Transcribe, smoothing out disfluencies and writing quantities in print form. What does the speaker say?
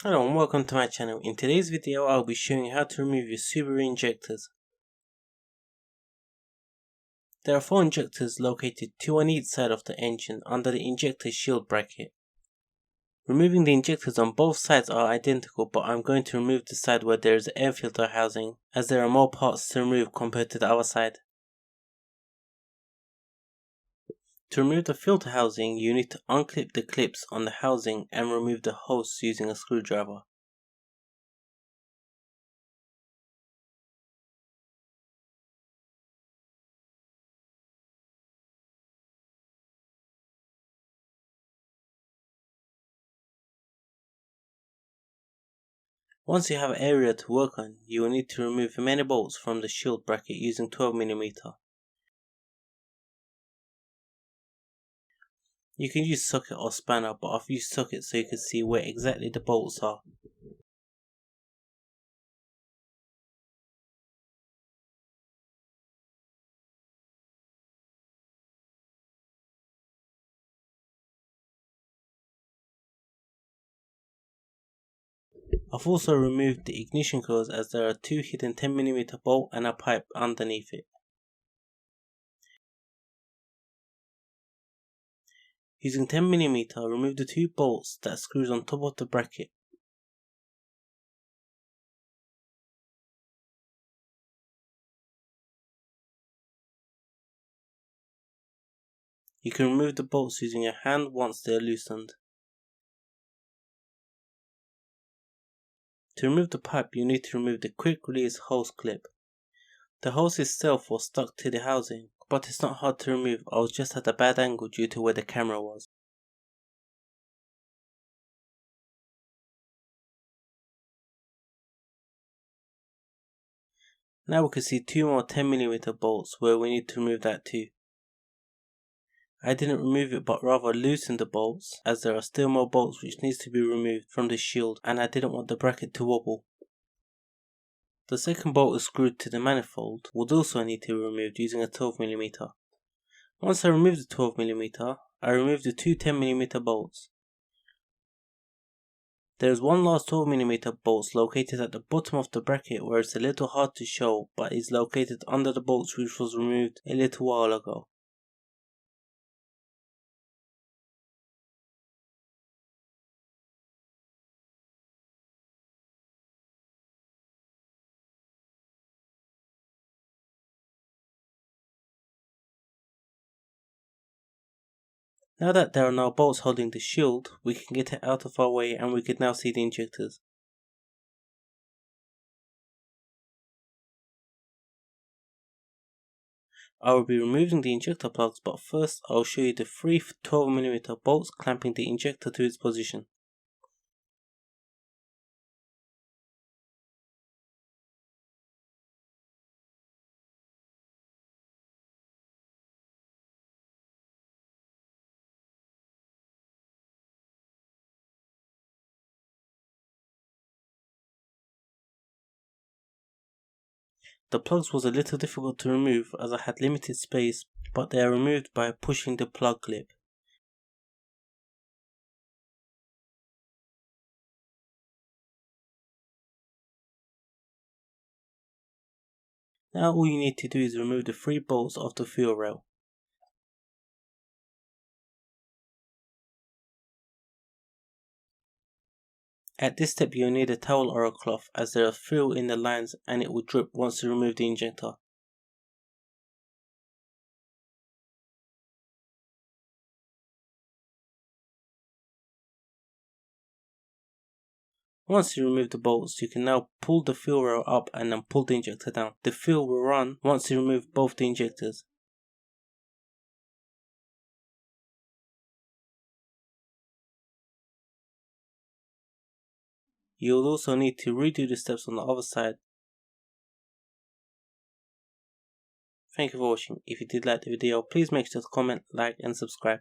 Hello and welcome to my channel. In today's video I'll be showing you how to remove your Subaru injectors. There are 4 injectors located 2 on each side of the engine under the injector shield bracket. Removing the injectors on both sides are identical, but I'm going to remove the side where there is an air filter housing, as there are more parts to remove compared to the other side. To remove the filter housing, you need to unclip the clips on the housing and remove the hose using a screwdriver. Once you have an area to work on, you will need to remove many bolts from the shield bracket using 12mm. You can use socket or spanner, but I've used socket so you can see where exactly the bolts are. I've also removed the ignition coils as there are 2 hidden 10mm bolt and a pipe underneath it. Using 10mm, remove the 2 bolts that screws on top of the bracket. You can remove the bolts using your hand once they are loosened. To remove the pipe, you need to remove the quick release hose clip. The hose itself was stuck to the housing, but it's not hard to remove. I was just at a bad angle due to where the camera was. Now we can see 2 more 10mm bolts where we need to remove that too. I didn't remove it but rather loosen the bolts, as there are still more bolts which needs to be removed from the shield and I didn't want the bracket to wobble. The second bolt is screwed to the manifold would also need to be removed using a 12mm. Once I removed the 12mm, I removed the 2 10mm bolts. There is one last 12mm bolt located at the bottom of the bracket where it's a little hard to show, but is located under the bolts which was removed a little while ago. Now that there are no bolts holding the shield, we can get it out of our way and we can now see the injectors. I will be removing the injector plugs, but first I will show you the 3 12mm bolts clamping the injector to its position. The plugs was a little difficult to remove as I had limited space, but they are removed by pushing the plug clip. Now all you need to do is remove the 3 bolts of the fuel rail. At this step you will need a towel or a cloth as there is fuel in the lines and it will drip once you remove the injector. Once you remove the bolts, you can now pull the fuel rail up and then pull the injector down. The fuel will run once you remove both the injectors. You will also need to redo the steps on the other side. Thank you for watching. If you did like the video, please make sure to comment, like and subscribe.